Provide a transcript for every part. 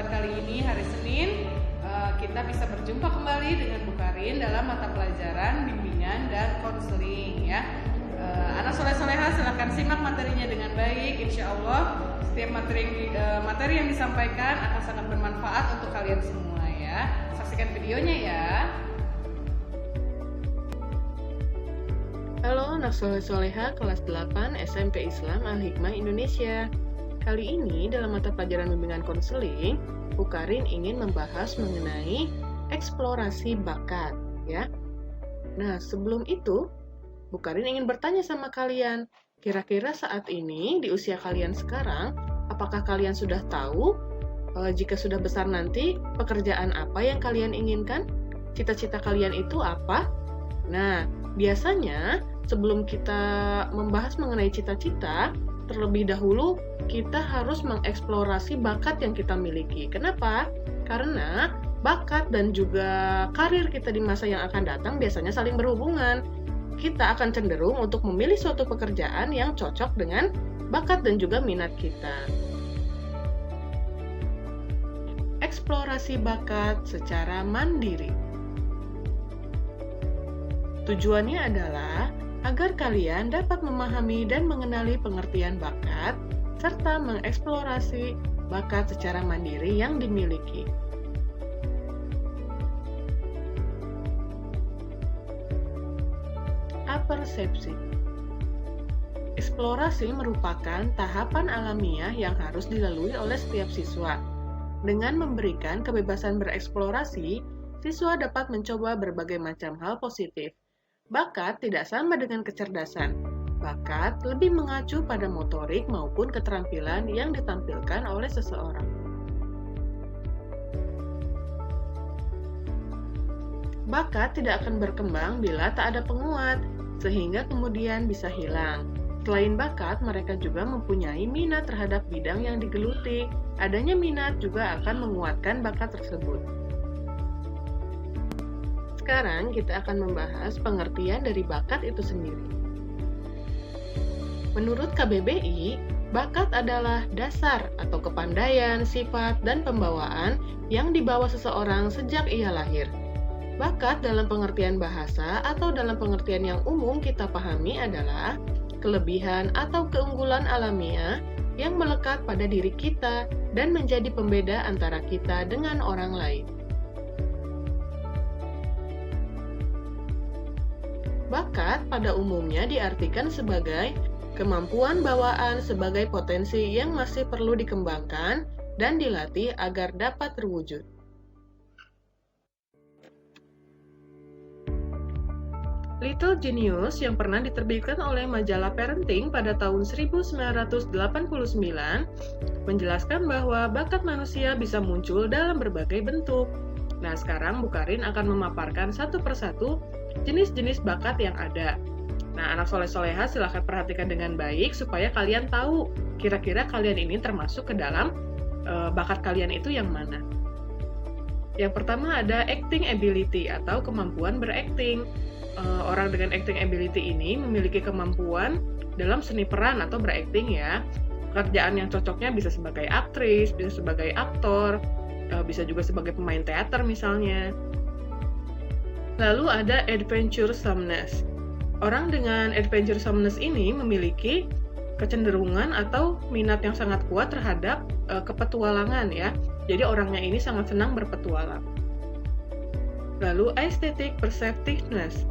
kesempatan kali ini hari Senin kita bisa berjumpa kembali dengan Bu Karin dalam mata pelajaran bimbingan dan konseling ya. Anak soleh-soleha silahkan simak materinya dengan baik. Insya Allah setiap materi yang disampaikan akan sangat bermanfaat untuk kalian semua ya. Saksikan videonya ya. Halo anak soleh-soleha kelas 8 SMP Islam Al-Hikmah Indonesia. Kali ini dalam mata pelajaran bimbingan konseling, Bu Karin ingin membahas mengenai eksplorasi bakat ya. Nah, sebelum itu, Bu Karin ingin bertanya sama kalian, kira-kira saat ini di usia kalian sekarang, apakah kalian sudah tahu jika sudah besar nanti pekerjaan apa yang kalian inginkan? Cita-cita kalian itu apa? Nah, biasanya sebelum kita membahas mengenai cita-cita, terlebih dahulu kita harus mengeksplorasi bakat yang kita miliki. Kenapa? Karena bakat dan juga karir kita di masa yang akan datang biasanya saling berhubungan. Kita akan cenderung untuk memilih suatu pekerjaan yang cocok dengan bakat dan juga minat kita. Eksplorasi bakat secara mandiri. Tujuannya adalah agar kalian dapat memahami dan mengenali pengertian bakat, serta mengeksplorasi bakat secara mandiri yang dimiliki. Apersepsi. Eksplorasi merupakan tahapan alamiah yang harus dilalui oleh setiap siswa. Dengan memberikan kebebasan bereksplorasi, siswa dapat mencoba berbagai macam hal positif. Bakat tidak sama dengan kecerdasan. Bakat lebih mengacu pada motorik maupun keterampilan yang ditampilkan oleh seseorang. Bakat tidak akan berkembang bila tak ada penguat, sehingga kemudian bisa hilang. Selain bakat, mereka juga mempunyai minat terhadap bidang yang digeluti. Adanya minat juga akan menguatkan bakat tersebut. Sekarang kita akan membahas pengertian dari bakat itu sendiri. Menurut KBBI, bakat adalah dasar atau kepandaian, sifat, dan pembawaan yang dibawa seseorang sejak ia lahir. Bakat dalam pengertian bahasa atau dalam pengertian yang umum kita pahami adalah kelebihan atau keunggulan alamiah yang melekat pada diri kita dan menjadi pembeda antara kita dengan orang lain. Bakat pada umumnya diartikan sebagai kemampuan bawaan sebagai potensi yang masih perlu dikembangkan dan dilatih agar dapat terwujud. Little Genius yang pernah diterbitkan oleh majalah Parenting pada tahun 1989 menjelaskan bahwa bakat manusia bisa muncul dalam berbagai bentuk. Nah, sekarang Bu Karin akan memaparkan satu persatu jenis-jenis bakat yang ada. Nah, anak soleh-soleha silahkan perhatikan dengan baik supaya kalian tahu kira-kira kalian ini termasuk ke dalam bakat kalian itu yang mana. Yang pertama ada acting ability atau kemampuan berakting. Orang dengan acting ability ini memiliki kemampuan dalam seni peran atau berakting ya. Pekerjaan yang cocoknya bisa sebagai aktris, bisa sebagai aktor, bisa juga sebagai pemain teater misalnya. Lalu ada adventuresomeness. Orang dengan adventuresomeness ini memiliki kecenderungan atau minat yang sangat kuat terhadap kepetualangan ya. Jadi orangnya ini sangat senang berpetualang. Lalu aesthetic perceptiveness.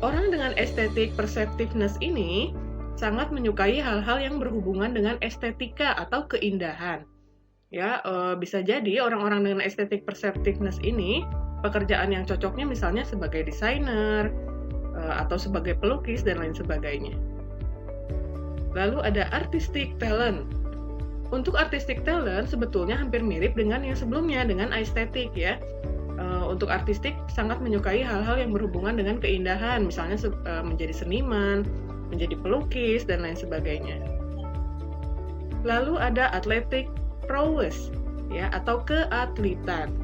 Orang dengan aesthetic perceptiveness ini sangat menyukai hal-hal yang berhubungan dengan estetika atau keindahan. Ya, bisa jadi orang-orang dengan aesthetic perceptiveness ini pekerjaan yang cocoknya misalnya sebagai desainer atau sebagai pelukis dan lain sebagainya. Lalu ada artistic talent. Untuk artistic talent sebetulnya hampir mirip dengan yang sebelumnya dengan estetik ya. Untuk artistik sangat menyukai hal-hal yang berhubungan dengan keindahan, misalnya menjadi seniman, menjadi pelukis dan lain sebagainya. Lalu ada athletic prowess ya atau keatletan.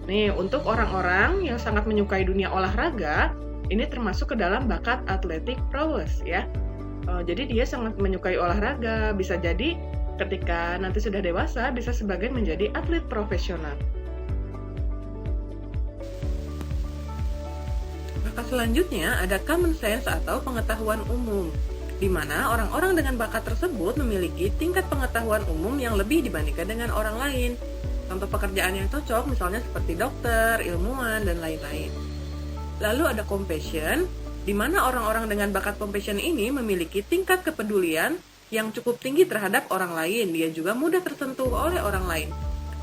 Nih, untuk orang-orang yang sangat menyukai dunia olahraga, ini termasuk ke dalam bakat athletic prowess ya. Jadi dia sangat menyukai olahraga, bisa jadi ketika nanti sudah dewasa bisa sebagai menjadi atlet profesional. Bakat selanjutnya ada common sense atau pengetahuan umum, di mana orang-orang dengan bakat tersebut memiliki tingkat pengetahuan umum yang lebih dibandingkan dengan orang lain. Contoh pekerjaan yang cocok misalnya seperti dokter, ilmuwan, dan lain-lain. Lalu ada compassion, di mana orang-orang dengan bakat compassion ini memiliki tingkat kepedulian yang cukup tinggi terhadap orang lain. Dia juga mudah tersentuh oleh orang lain.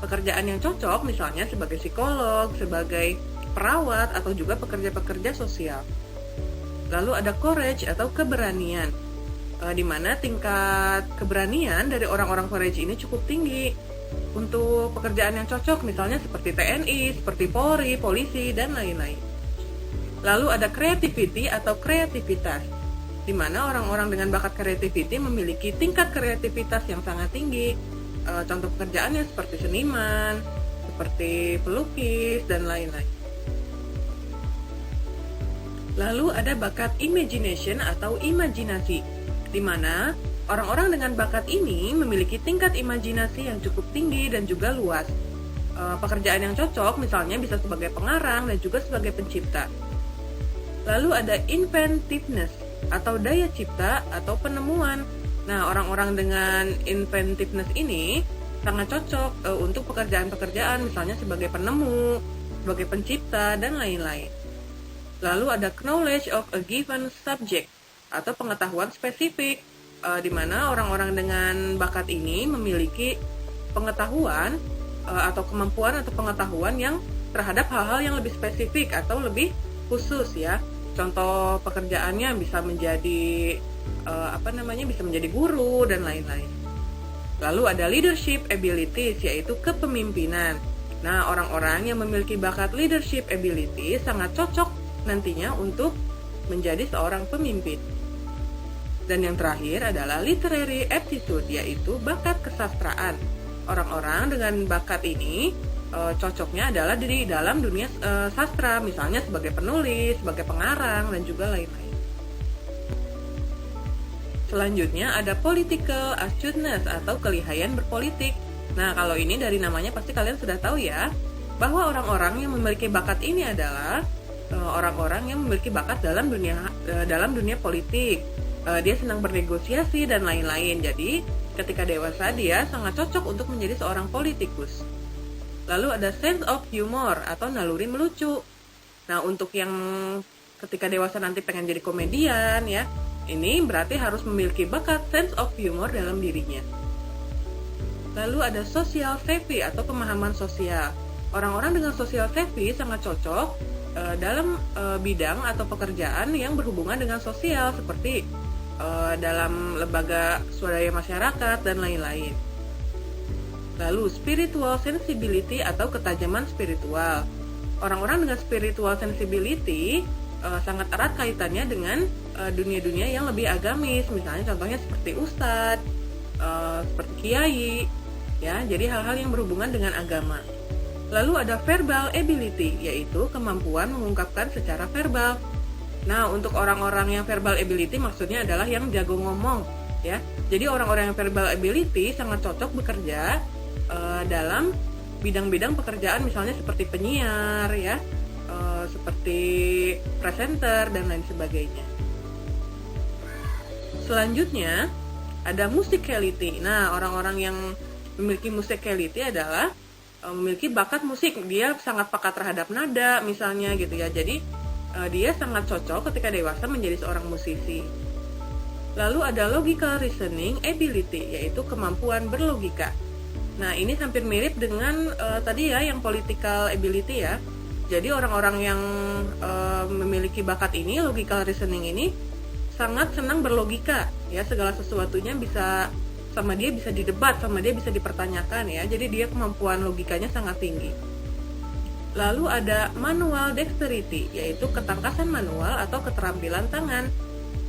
Pekerjaan yang cocok misalnya sebagai psikolog, sebagai perawat, atau juga pekerja-pekerja sosial. Lalu ada courage atau keberanian, di mana tingkat keberanian dari orang-orang courage ini cukup tinggi untuk pekerjaan yang cocok misalnya seperti TNI, seperti Polri, polisi, dan lain-lain. Lalu ada creativity atau kreativitas, di mana orang-orang dengan bakat creativity memiliki tingkat kreativitas yang sangat tinggi. Contoh pekerjaannya seperti seniman, seperti pelukis, dan lain-lain. Lalu ada bakat imagination atau imajinasi, di mana orang-orang dengan bakat ini memiliki tingkat imajinasi yang cukup tinggi dan juga luas. Pekerjaan yang cocok misalnya bisa sebagai pengarang dan juga sebagai pencipta. Lalu ada inventiveness atau daya cipta atau penemuan. Nah, orang-orang dengan inventiveness ini sangat cocok untuk pekerjaan-pekerjaan misalnya sebagai penemu, sebagai pencipta, dan lain-lain. Lalu ada knowledge of a given subject atau pengetahuan spesifik, di mana orang-orang dengan bakat ini memiliki pengetahuan atau kemampuan atau pengetahuan yang terhadap hal-hal yang lebih spesifik atau lebih khusus ya. Contoh pekerjaannya bisa menjadi bisa menjadi guru dan lain-lain. Lalu ada leadership abilities, yaitu kepemimpinan. Nah, orang-orang yang memiliki bakat leadership ability sangat cocok nantinya untuk menjadi seorang pemimpin. Dan yang terakhir adalah literary aptitude, yaitu bakat kesastraan. Orang-orang dengan bakat ini cocoknya adalah di dalam dunia sastra, misalnya sebagai penulis, sebagai pengarang, dan juga lain-lain. Selanjutnya ada political astuteness atau kelihayan berpolitik. Nah, kalau ini dari namanya pasti kalian sudah tahu ya, bahwa orang-orang yang memiliki bakat ini adalah orang-orang yang memiliki bakat dalam dunia politik. Dia senang bernegosiasi dan lain-lain. Jadi, ketika dewasa dia sangat cocok untuk menjadi seorang politikus. Lalu ada sense of humor atau naluri melucu. Nah, untuk yang ketika dewasa nanti pengen jadi komedian ya, ini berarti harus memiliki bakat sense of humor dalam dirinya. Lalu ada social savvy atau pemahaman sosial. Orang-orang dengan social savvy sangat cocok dalam bidang atau pekerjaan yang berhubungan dengan sosial seperti dalam lembaga swadaya masyarakat dan lain-lain. Lalu spiritual sensibility atau ketajaman spiritual. Orang-orang dengan spiritual sensibility sangat erat kaitannya dengan dunia-dunia yang lebih agamis, misalnya contohnya seperti ustadz, seperti kiai, ya. Jadi hal-hal yang berhubungan dengan agama. Lalu ada verbal ability, yaitu kemampuan mengungkapkan secara verbal. Nah, untuk orang-orang yang verbal ability maksudnya adalah yang jago ngomong, ya. Jadi orang-orang yang verbal ability sangat cocok bekerja dalam bidang-bidang pekerjaan misalnya seperti penyiar, ya, seperti presenter dan lain sebagainya. Selanjutnya ada musicality. Nah, orang-orang yang memiliki musicality adalah memiliki bakat musik. Dia sangat peka terhadap nada misalnya gitu ya. Jadi dia sangat cocok ketika dewasa menjadi seorang musisi. Lalu ada logical reasoning ability, yaitu kemampuan berlogika. Nah, ini hampir mirip dengan tadi ya yang political ability ya. Jadi orang-orang yang memiliki bakat ini, logical reasoning ini sangat senang berlogika ya, segala sesuatunya bisa sama dia bisa didebat, sama dia bisa dipertanyakan ya. Jadi dia kemampuan logikanya sangat tinggi. Lalu ada manual dexterity, yaitu ketangkasan manual atau keterampilan tangan.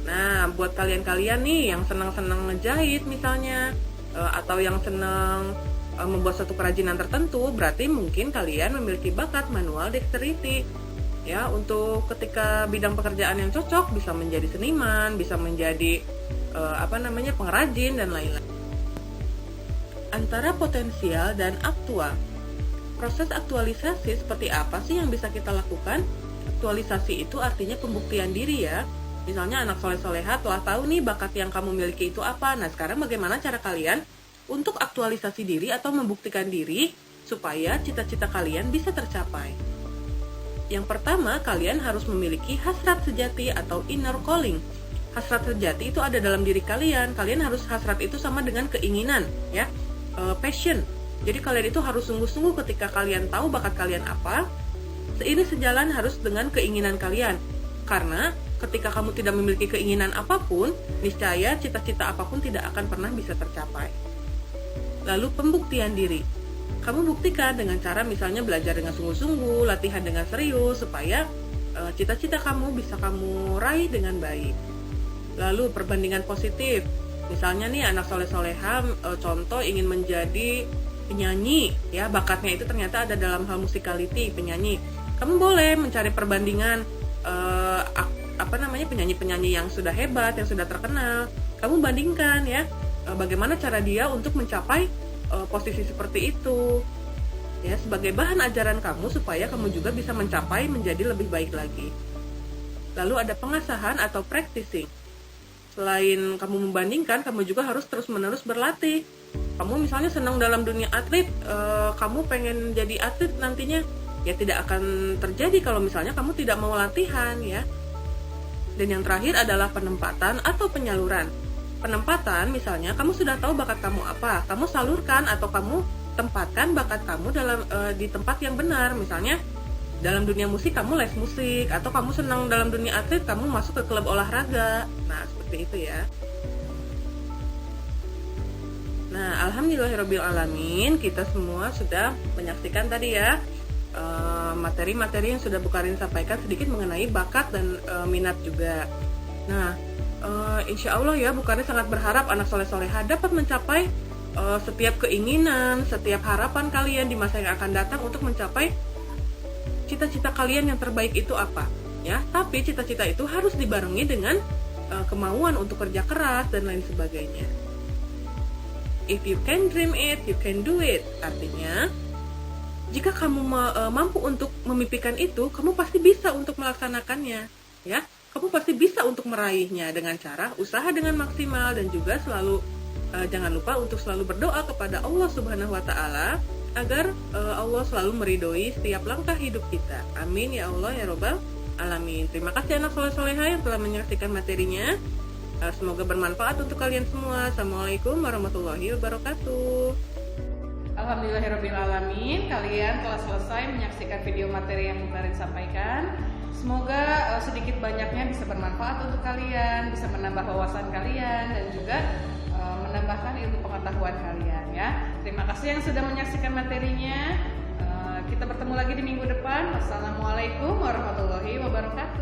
Nah, buat kalian-kalian nih yang senang-senang ngejahit misalnya, atau yang senang membuat suatu kerajinan tertentu, berarti mungkin kalian memiliki bakat manual dexterity. Ya, untuk ketika bidang pekerjaan yang cocok bisa menjadi seniman, bisa menjadi pengrajin dan lain-lain. antara potensial dan aktual. Proses aktualisasi seperti apa sih yang bisa kita lakukan? Aktualisasi itu artinya pembuktian diri ya. Misalnya anak soleh-soleha telah tahu nih bakat yang kamu miliki itu apa. Nah sekarang bagaimana cara kalian untuk aktualisasi diri atau membuktikan diri supaya cita-cita kalian bisa tercapai? Yang pertama, kalian harus memiliki hasrat sejati atau inner calling. Hasrat sejati itu ada dalam diri kalian. Kalian harus hasrat itu sama dengan keinginan, ya, passion. Jadi kalian itu harus sungguh-sungguh ketika kalian tahu bakat kalian apa. Ini sejalan harus dengan keinginan kalian. Karena ketika kamu tidak memiliki keinginan apapun, niscaya cita-cita apapun tidak akan pernah bisa tercapai. Lalu pembuktian diri. Kamu buktikan dengan cara misalnya belajar dengan sungguh-sungguh, latihan dengan serius, supaya cita-cita kamu bisa kamu raih dengan baik. Lalu perbandingan positif. Misalnya nih anak soleh-soleha contoh ingin menjadi penyanyi, ya bakatnya itu ternyata ada dalam hal musicality, penyanyi. Kamu boleh mencari perbandingan penyanyi-penyanyi yang sudah hebat, yang sudah terkenal. Kamu bandingkan ya, bagaimana cara dia untuk mencapai posisi seperti itu. Ya, sebagai bahan ajaran kamu supaya kamu juga bisa mencapai menjadi lebih baik lagi. Lalu ada pengasahan atau practicing. Selain kamu membandingkan, kamu juga harus terus-menerus berlatih. Kamu misalnya senang dalam dunia atlet, kamu pengen jadi atlet nantinya, ya tidak akan terjadi kalau misalnya kamu tidak mau latihan ya. Dan yang terakhir adalah penempatan atau penyaluran. Penempatan misalnya, kamu sudah tahu bakat kamu apa, kamu salurkan atau kamu tempatkan bakat kamu di tempat yang benar. Misalnya dalam dunia musik kamu les musik, atau kamu senang dalam dunia atlet kamu masuk ke klub olahraga. Nah seperti itu ya. Nah alhamdulillahirobbilalamin, kita semua sudah menyaksikan tadi ya materi-materi yang sudah Bukarin sampaikan sedikit mengenai bakat dan minat juga. Nah insya Allah ya Bukarin sangat berharap anak soleh-soleha dapat mencapai setiap keinginan, setiap harapan kalian di masa yang akan datang untuk mencapai cita-cita kalian yang terbaik itu apa ya. Tapi cita-cita itu harus dibarengi dengan kemauan untuk kerja keras dan lain sebagainya. If you can dream it, you can do it. Artinya jika kamu mampu untuk memimpikan itu, kamu pasti bisa untuk melaksanakannya ya. Kamu pasti bisa untuk meraihnya dengan cara usaha dengan maksimal, dan juga selalu jangan lupa untuk selalu berdoa kepada Allah Subhanahu wa Ta'ala agar Allah selalu meridhoi setiap langkah hidup kita. Amin ya Allah ya Robbal Alamin. Terima kasih anak soleh-soleha yang telah menyaksikan materinya. Semoga bermanfaat untuk kalian semua. Assalamualaikum warahmatullahi wabarakatuh. Alhamdulillahirobbilalamin, kalian telah selesai menyaksikan video materi yang Bukarin sampaikan. Semoga sedikit banyaknya bisa bermanfaat untuk kalian, bisa menambah wawasan kalian dan juga menambahkan ilmu pengetahuan kalian ya. Terima kasih yang sudah menyaksikan materinya. Kita bertemu lagi di minggu depan. Wassalamualaikum warahmatullahi wabarakatuh.